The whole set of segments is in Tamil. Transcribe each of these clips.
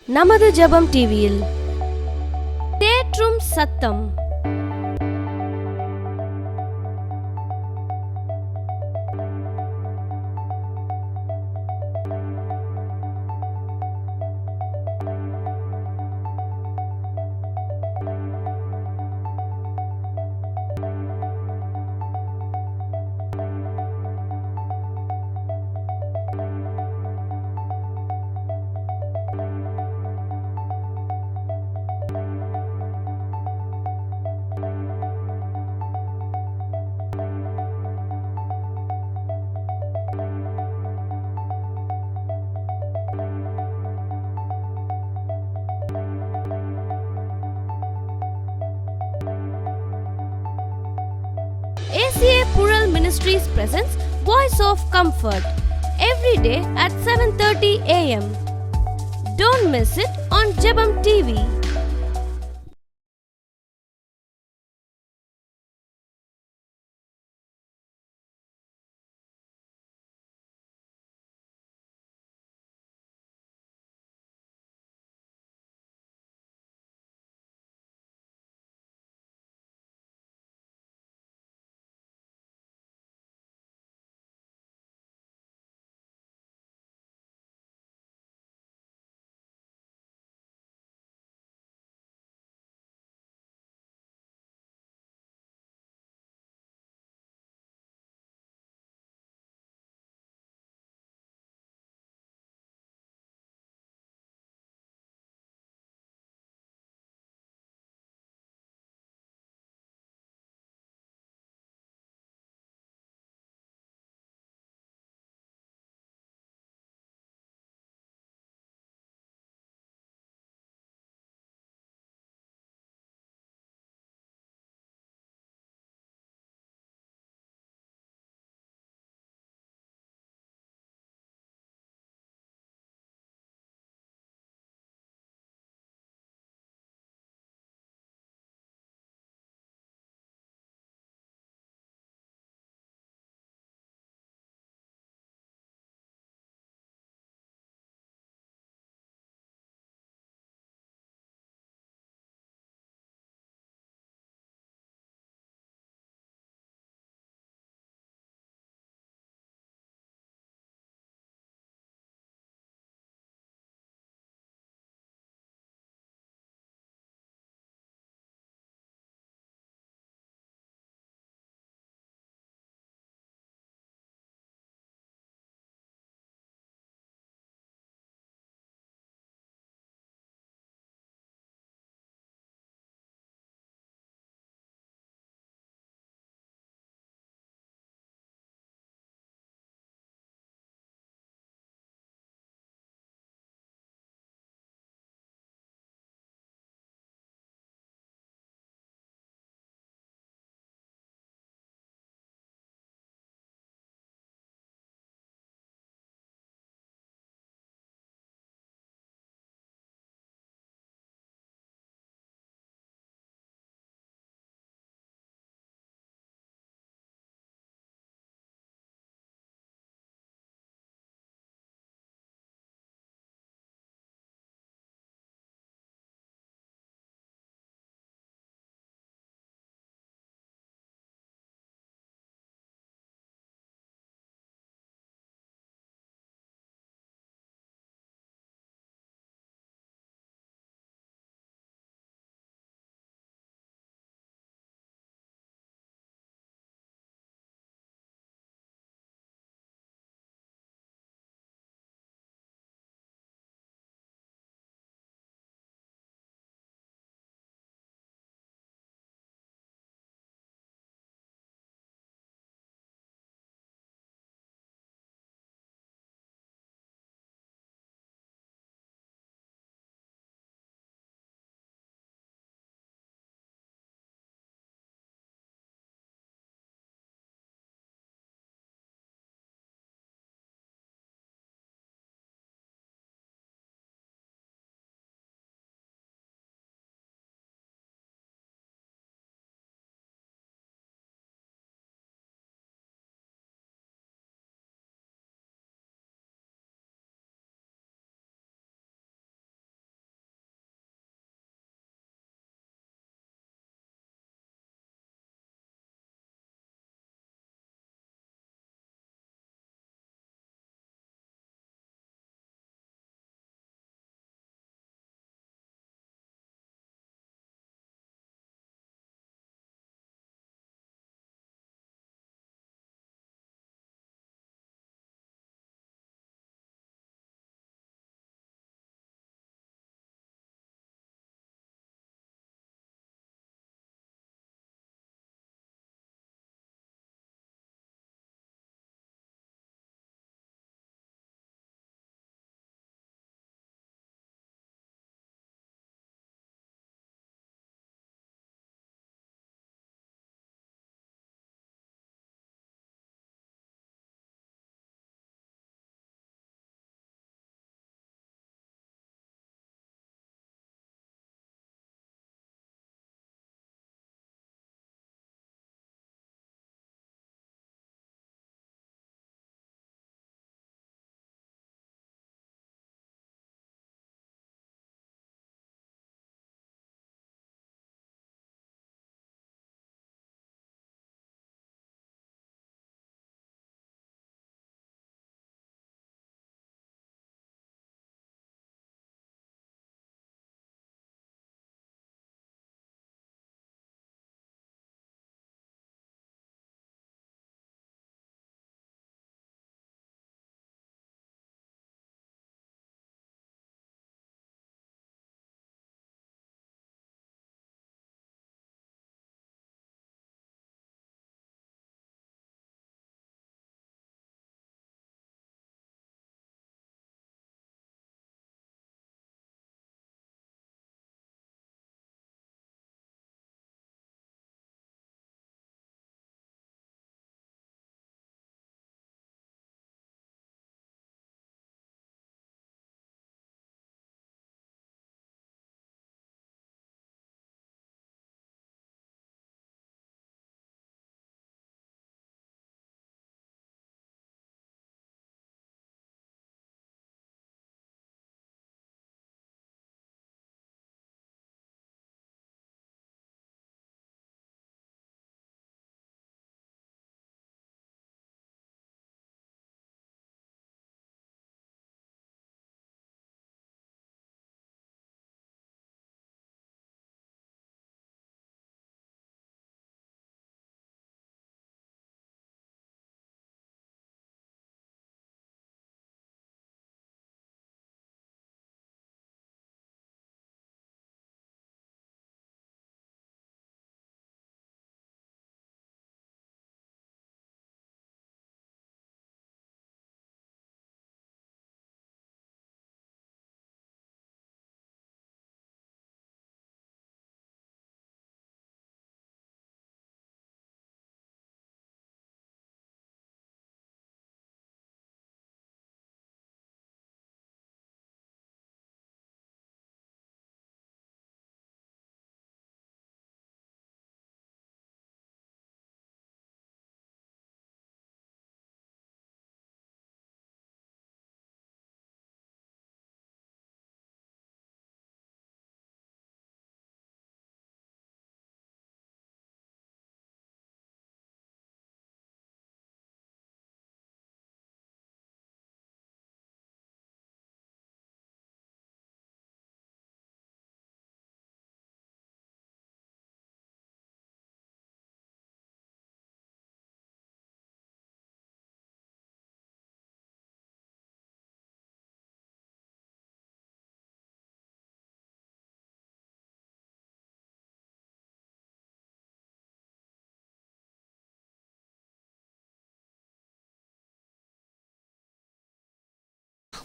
நமது ஜெபம் டிவியில் தேற்றும் சத்தம். ACA Pural Ministries presents Voice of Comfort every day at 7:30 a.m. Don't miss it on Jebam TV.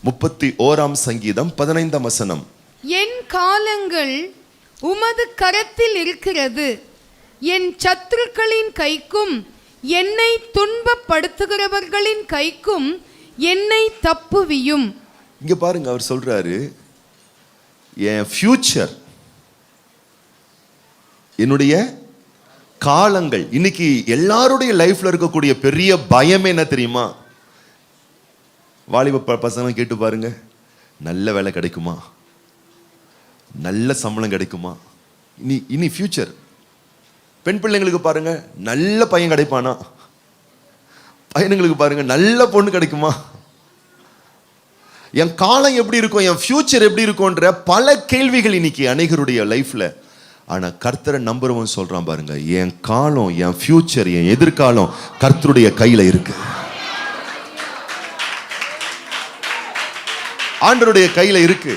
31 சங்கீதம் 15 வசனம். என் காலங்கள் உமது கரத்தில் இருக்கிறது, என் சத்துருக்களின் கைக்கும் என்னை துன்பப்படுத்துகிறவர்களின் கைக்கும் என்னை தப்புவியும். இங்க பாருங்க, அவர் சொல்றாரு என் ஃபியூச்சர், என்னுடைய காலங்கள். இன்னைக்கு எல்லாருடைய லைஃப்ல இருக்கக்கூடிய பெரிய பயம் என்ன தெரியுமா? வாலிப பசங்க கேட்டு பாருங்க, நல்ல வேலை கிடைக்குமா, நல்ல சம்பளம் கிடைக்குமா, இனி ஃபியூச்சர். பெண் பிள்ளைங்களுக்கு பாருங்க, நல்ல பையன் கிடைப்பானா, பையனுங்களுக்கு பாருங்க நல்ல பொண்ணு கிடைக்குமா, என் காலம் எப்படி இருக்கும், என் ஃபியூச்சர் எப்படி இருக்கும்ன்ற பல கேள்விகள் இன்னைக்கு அநேகருடைய லைஃப்ல. ஆனா கர்த்தரை நம்புறவன் சொல்றான் பாருங்க, என் காலம், என் ஃபியூச்சர், என் எதிர்காலம் கர்த்தருடைய கையில இருக்கு, ஆண்டவருடைய கையில இருக்கு.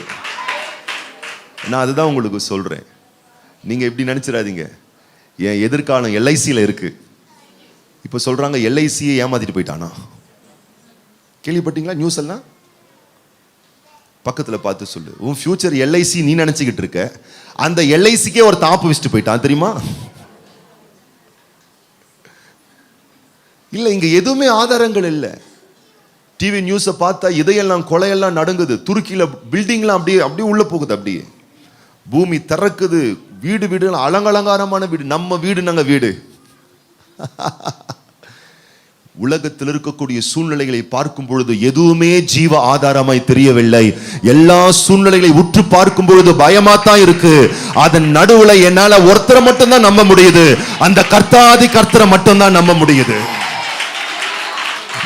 நான் அதுதான் உங்களுக்கு சொல்றேன். நீங்க எப்படி நினைச்சிடாதீங்க, என் எதிர்காலம் எல்ஐசியில் இருக்கு. இப்போ சொல்றாங்க எல்ஐசியை ஏமாத்திட்டு போயிட்டானா, கேள்விப்பட்டீங்களா? நியூஸ் எல்லாம் பக்கத்தில் பார்த்து சொல்லு. உன் ஃபியூச்சர் எல்ஐசி நீ நினைச்சுக்கிட்டு இருக்க, அந்த எல்ஐசிக்கே ஒரு தாப்பு வச்சுட்டு போயிட்டான் தெரியுமா? இல்லை, இங்க எதுவுமே ஆதாரங்கள் இல்லை. டிவி நியூஸை பார்த்தா இதையெல்லாம் கொலையெல்லாம் நடங்குது. துருக்கியில் பில்டிங்லாம் அப்படியே உள்ள போகுது, அப்படியே பூமி திறக்குது. வீடு அலங்கலங்காரமான வீடு, நம்ம வீடு, நாங்கள் வீடு. உலகத்தில் இருக்கக்கூடிய சூழ்நிலைகளை பார்க்கும் பொழுது எதுவுமே ஜீவ ஆதாரமாய் தெரியவில்லை. எல்லா சூழ்நிலைகளை உற்று பார்க்கும் பொழுது பயமாத்தான் இருக்கு. அதன் நடுவுல என்னால ஒருத்தரை மட்டும் தான் நம்ப முடியுது, அந்த கர்த்தாதி கர்த்தரை மட்டும் தான் நம்ப முடியுது.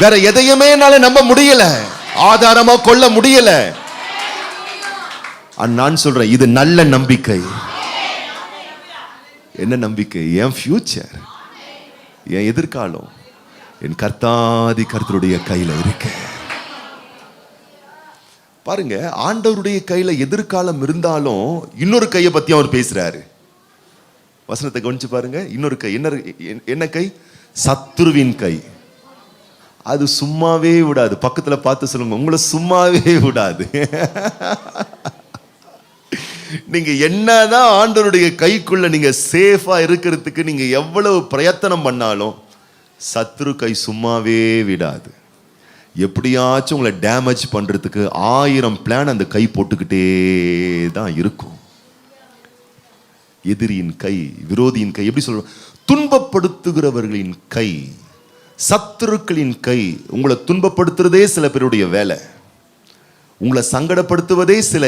வேற எதையுமே என்னால நம்ப முடியல, ஆதாரமா கொள்ள முடியல. நான் சொல்றேன், இது நல்ல நம்பிக்கை. என்ன நம்பிக்கை? என் ஃபியூச்சர், என் எதிர்காலம் என் கர்த்தாதி கர்த்தருடைய கையில இருக்கு. பாருங்க, ஆண்டவருடைய கையில எதிர்காலம் இருந்தாலும் இன்னொரு கையை பத்தி அவர் பேசுறாரு. வசனத்தை கவனிச்சு பாருங்க. இன்னொரு கை என்ன கை? சத்துருவின் கை. அது சும்மாவே விடாது. பக்கத்துல பார்த்து சொல்லுங்க, உங்களை சும்மாவே விடாது. நீங்க என்னதான் ஆண்டவருடைய கைக்குள்ள நீங்க சேஃபா இருக்கிறதுக்கு நீங்க எவ்வளவு பிரயத்தனம் பண்ணாலும் சத்துரு கை சும்மாவே விடாது. எப்படியாச்சும் உங்களை டேமேஜ் பண்றதுக்கு 1000 பிளான் அந்த கை போட்டுக்கிட்டே தான் இருக்கும். எதிரியின் கை, விரோதியின் கை, எப்படி சொல்ற, துன்பப்படுத்துகிறவர்களின் கை, சத்துருக்களின் கை. உங்களை துன்பப்படுத்துறதே சில பேருடைய வேலை, உங்களை சங்கடப்படுத்துவதே சில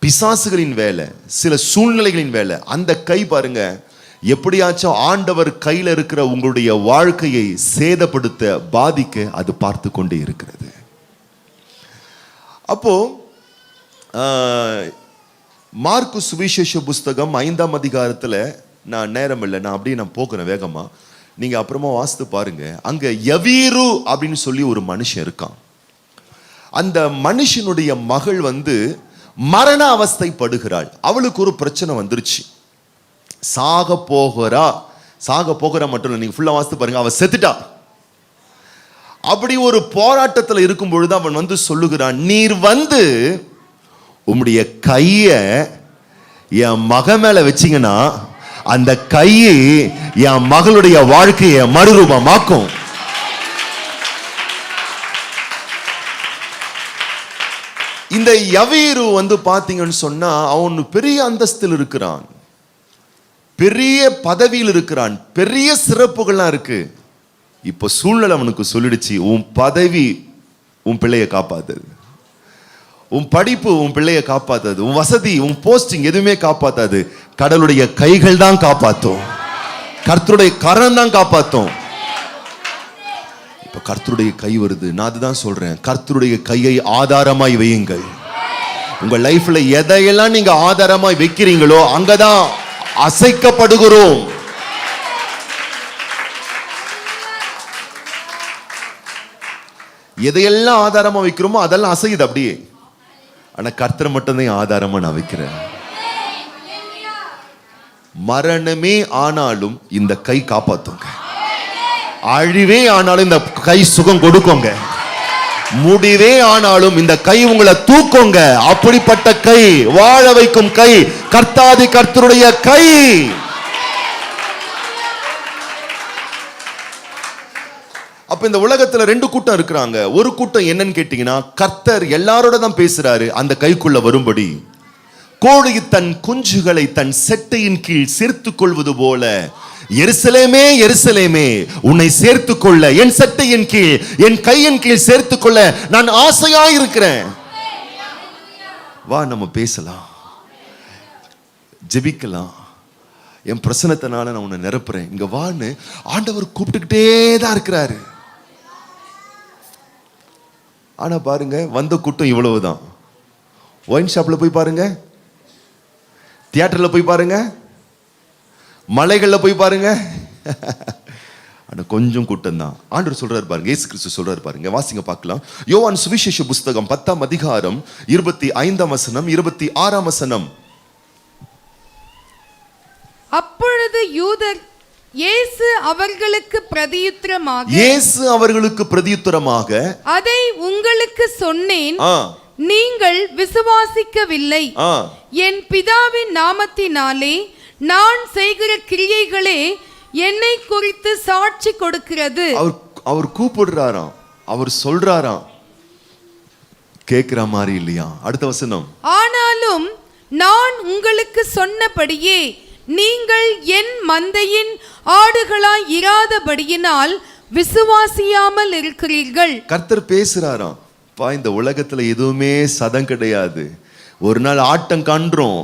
பிசாசுகளின் வேலை, சில சூழ்நிலைகளின் வேலை. அந்த கை பாருங்க, எப்படியாச்சும் ஆண்டவர் கையில் இருக்கிற உங்களுடைய வாழ்க்கையை சேதப்படுத்த, பாதிக்க அது பார்த்து கொண்டே இருக்கிறது. அப்போ மார்க்கு சுவிசேஷ புஸ்தகம் 5ஆம் அதிகாரத்தில், நான் நேரம் இல்லை, நான் அப்படியே நான் போகிறேன் வேகமா, நீங்க அப்புறமா வாசித்து பாருங்க. அங்க யவீரு அப்படின்னு சொல்லி ஒரு மனுஷன் இருக்கான். அந்த மனுஷனுடைய மகள் மரண அவஸ்தைப்படுகிறாள். அவளுக்கு ஒரு பிரச்சனை வந்துருச்சு, சாக போகிறா மட்டும் இல்லை, நீங்க ஃபுல்லா வாசித்து பாருங்க, அவ செத்துட்டா. அப்படி ஒரு போராட்டத்தில் இருக்கும் பொழுது அவன் சொல்லுகிறான், நீர் உம்முடைய கைய என் மக மேல வச்சீங்கன்னா அந்த கையை என் மகளுடைய வாழ்க்கையை மறுரூபமாக்கும். இந்த யவீரு பாத்தீங்கன்னு சொன்னா அவன் பெரிய அந்தஸ்தில் இருக்கிறான், பெரிய பதவியில் இருக்கிறான், பெரிய சிறப்புகள்லாம் இருக்கு. இப்ப சூழ்நிலை அவனுக்கு சொல்லிடுச்சு, உன் பதவி உன் பிள்ளையை காப்பாத்தது, உன் படிப்பு உன் பிள்ளையை காப்பாத்தாது, உன் வசதி உன் போஸ்டிங் எதுவுமே காப்பாத்தாது. கடவுளுடைய கைகள் தான் காப்பாத்தும், கர்த்தருடைய கரம் தான் காப்பாத்தும். இப்ப கர்த்தருடைய கை வருது. நான் அதுதான் சொல்றேன், கர்த்தருடைய கையை ஆதாரமாய் வையுங்கள். உங்க லைஃப்ல எதையெல்லாம் நீங்க ஆதாரமாய் வைக்கிறீங்களோ அங்கதான் அசைக்கப்படுகிறோம். எதையெல்லாம் ஆதாரமா வைக்கிறோமோ அதெல்லாம் அசையுது அப்படியே. ஆனா கர்த்தரை மட்டும்தான் ஆதாரமா நான் வைக்கிறேன். மரணமே ஆனாலும் இந்த கை காப்பாத்துங்க, அழிவே ஆனாலும் இந்த கை சுகம் கொடுக்குங்க. முடிவே ஆனாலும் இந்த கை உங்களை தூக்குங்க. அப்படிப்பட்ட கை, வாழ வைக்கும் கை, கர்த்தாதி கர்த்தருடைய கை. அப்ப இந்த உலகத்துல ரெண்டு கூட்டம் இருக்கிறாங்க. ஒரு கூட்டம் என்னன்னு கேட்டீங்கன்னா, கர்த்தர் எல்லாரோட தான் பேசுறாரு அந்த கைக்குள்ள வரும்படி. கோழி தன் குஞ்சுகளை தன் செட்டையின் கீழ் சேர்த்துக் கொள்வது போல, எருசலேமே எருசலேமே உன்னை சேர்த்துக் கொள்ள, என் சட்டையின் கீழ் என் கையின் கீழ் சேர்த்துக் கொள்ள நான் ஆசையா இருக்கிறேன். வா நம்ம பேசலாம், ஜெபிக்கலாம். என் பிரசனத்தினால நான் உன்னை நிரப்புறேன், இங்க வான்னு ஆண்டவர் கூப்பிட்டுக்கிட்டே தான் இருக்கிறாரு. ஆனா பாருங்க, வந்த கூட்டம் இவ்வளவுதான். ஒயின் ஷாப்ல போய் பாருங்க, தியேட்டர்ல போய் பாருங்க, மலைகள்ல போய் பாருங்க, ஆனா கொஞ்சம் கூட்டம் தான். ஆண்டவர் சொல்றாரு பாருங்க, இயேசு கிறிஸ்து சொல்றாரு பாருங்க, வாசிங்க பார்க்கலாம். யோவான் சுவிசேஷ புஸ்தகம் 10ஆம் அதிகாரம் 25ஆம் வசனம் 26ஆம் வசனம். அப்பொழுது யூதர் இயேசு அவர்களுக்கு பிரதியுத்தரமாக, அதை உங்களுக்கு சொன்னேன், நீங்கள் விசுவாசிக்கவில்லை. என் பிதாவின் நாமத்தினாலே நான் செய்கிற கிரியைகளே என்னை குறித்து சாட்சி கொடுக்கிறது. அவர் கூப்பிடுறாராம், அவர் சொல்றாராம், கேட்கிற மாதிரி இல்லையா? அடுத்த வசனம். ஆனாலும் நான் உங்களுக்கு சொன்னபடியே நீங்கள் என் மந்தையின் ஆடுகளாய் இராதபடியினால் விசுவாசியாமல் இருக்கிறீர்கள். கர்த்தர் பேசுறாராம், பா இந்த உலகத்துல எதுவுமே சதம் கிடையாது. ஒரு நாள் ஆட்டம் காண்றோம்,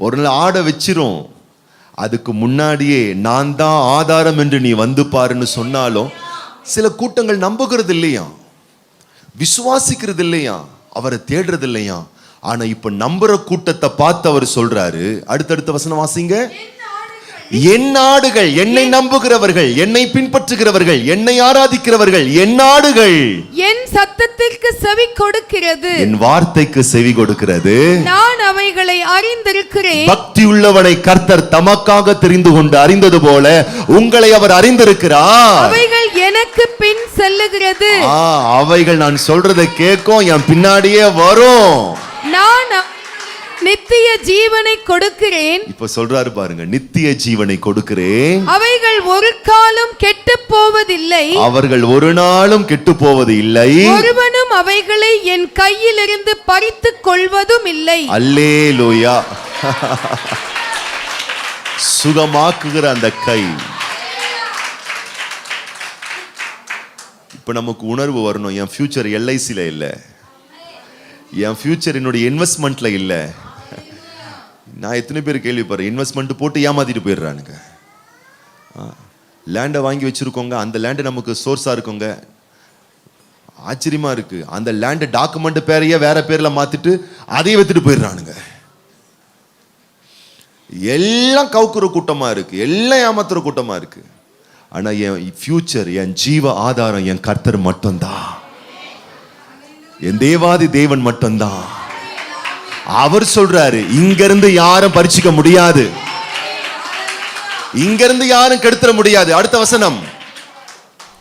ஒரு நாள் ஆட வச்சிரும். அதுக்கு முன்னாடியே நான் தான் ஆதாரம் என்று நீ வந்து பாருன்னு சொன்னாலும் சில கூட்டங்கள் நம்புகிறது இல்லையா, விசுவாசிக்கிறது இல்லையா, அவரை தேடுறது இல்லையா. ஆனா இப்ப நம்புற கூட்டத்தை பார்த்து அவர் சொல்றாரு, அடுத்தடுத்த வசனம் வாசிங்க. என் ஆடுகள், என்னை நம்புகிறவர்கள், என்னை பின்பற்றுகிறவர்கள், என்னை ஆராதிக்கிறவர்கள் என் ஆடுகள் என் சத்தத்திற்கு செவி கொடுக்கிறது, என் வார்த்தைக்கு செவி கொடுக்கிறது. நான் அவைகளை அறிந்திருக்கிறேன். பக்தி உள்ளவனை கர்த்தர் தமக்காக தெரிந்து கொண்டு அறிந்தது போல உங்களை அவர் அறிந்திருக்கிறார். அவைகள் எனக்கு பின் செல்லுகிறது. அவைகள் நான் சொல்றதை கேட்கும், என் பின்னாடியே வரும். நான் நித்திய ஜீவனை கொடுக்கிறேன். இப்ப சொல்றாரு பாருங்க, நித்திய ஜீவனை கொடுக்கிறேன். அவைகள் ஒரு காலம் கெட்டு போவதில்லை, அவர்கள் ஒரு நாளும் கெட்டு போவது இல்லை. ஒருவனும் அவைகளை என் கையில் இருந்து பறித்துக் கொள்வதும் இல்லை. அல்லேலூயா. சுகமாக்குகிற அந்த கை. இப்ப நமக்கு உணர்வு வரணும், என் ஃபியூச்சர் எல்ஐசில இல்ல, என் ஃபியூச்சர் என்னுடைய இன்வெஸ்ட்மெண்ட்ல இல்ல. நான் எத்தனை பேர் கேள்விப்படுறேன், இன்வெஸ்ட்மெண்ட் போட்டு ஏமாத்திட்டு போயிடுறானுங்க. லேண்டை வாங்கி வச்சிருக்கோங்க, அந்த லேண்டு நமக்கு சோர்ஸா இருக்குங்க. ஆச்சரியமா இருக்கு, அந்த லேண்டு டாக்குமெண்ட் பேரையே வேற பேர்ல மாத்திட்டு அதையே வித்துட்டு போயிடுறானுங்க. எல்லாம் கவுக்குற கூட்டமா இருக்கு, எல்லாம் ஏமாத்துற கூட்டமா இருக்கு. ஆனா என் ஃபியூச்சர், என் ஜீவ ஆதாரம் என் கர்த்தர் மட்டும்தான், என் தேவாதி தேவன் மட்டும்தான். அவர் சொல்றாரு, இங்க இருந்து யாரும் பறிச்சுக்க முடியாது, இங்க இருந்து யாரும் கெடுத்துற முடியாது. அடுத்த வசனம்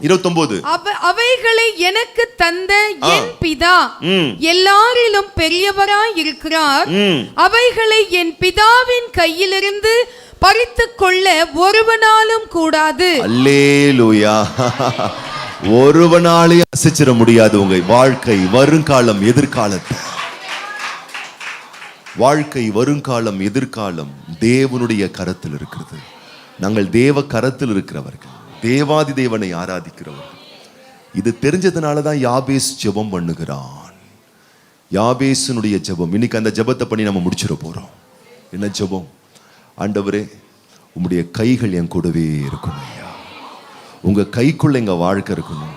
29. அவைகளை எனக்கு தந்த என் பிதா எல்லாரிலும் பெரியவராய் இருக்கிறார். அவைகளை என் பிதாவின் கையிலிருந்து பறித்துக் கொள்ள ஒருவனாலும் கூடாது. அல்லேலூயா. ஒருவனாலே அசைச்சிட முடியாது உங்க வாழ்க்கை, வருங்காலம், எதிர்காலத்தை. வாழ்க்கை, வருங்காலம், எதிர்காலம் தேவனுடைய கரத்தில் இருக்கிறது. நாங்கள் தேவ கரத்தில் இருக்கிறவர்கள், தேவாதி தேவனை ஆராதிக்கிறவர்கள். இது தெரிஞ்சதுனால தான் யாபேஸ் ஜெபம் பண்ணுகிறான். யாபேசனுடைய ஜெபம். இன்னைக்கு அந்த ஜெபத்தை பண்ணி நம்ம முடிச்சிட போறோம். என்ன ஜெபம்? ஆண்டவரே, உம்முடைய கைகள் என் கூடவே இருக்கணும் ஐயா, உங்க கைக்குள்ள எங்க வாழ்க்கை இருக்கணும்.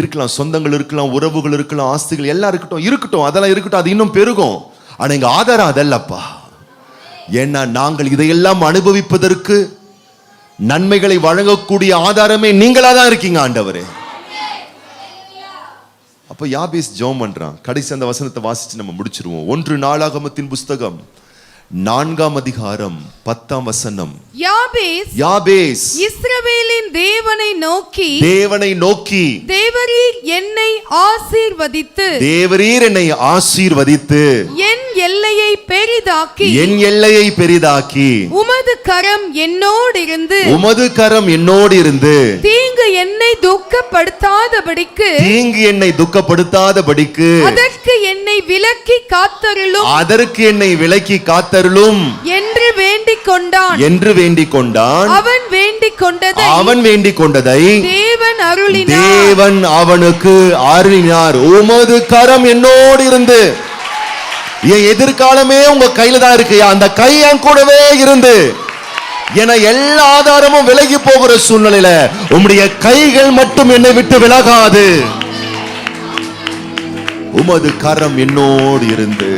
இருக்கலாம், சொந்தங்கள் இருக்கலாம், உறவுகள் இருக்கலாம், ஆஸ்திகள் எல்லாம் இருக்கட்டும், அதெல்லாம் இருக்கட்டும், அது இன்னும் பெருகும். ஆனா எங்க ஆதாரம் அதல்லப்பா. ஏன்னா நாங்கள் இதையெல்லாம் அனுபவிப்பதற்கு நன்மைகளை வழங்கக்கூடிய ஆதாரமே நீங்களா தான் இருக்கீங்க ஆண்டவரே. அப்ப யாபேஸ் ஜெபம் பண்றான். கடைசி அந்த வசனத்தை வாசிச்சு நம்ம முடிச்சிருவோம். 1 நாளாகமத்தின் புஸ்தகம் 4ஆம் அதிகாரம் 10ஆம் வசனம். யாபேஸ் இஸ்ரவேலின் தேவனை நோக்கி தேவரீர் என்னை ஆசீர்வதித்து என் எல்லையை பெரிதாக்கி உமது கரம் என்னோடு இருந்து தீங்கு என்னை துக்கப்படுத்தாதபடிக்கு அதற்கு என்னை விலக்கி காத்தருளும் என்று வேண்டிக் கொண்டான். அவன் வேண்டிக் கொண்டதை தேவன் அவனுக்கு அருளினார். உமது கரம் என்னோடு இருந்து, என் எதிர்காலமே உங்க கையில தான் இருக்கு, அந்த கை என் கூடவே இருந்து என எல்லா ஆதாரமும் விலகி போகிற சூழ்நிலையில உம்முடைய கைகள் மட்டும் என்னை விட்டு விலகாது. உமது கரம் என்னோடு இருந்து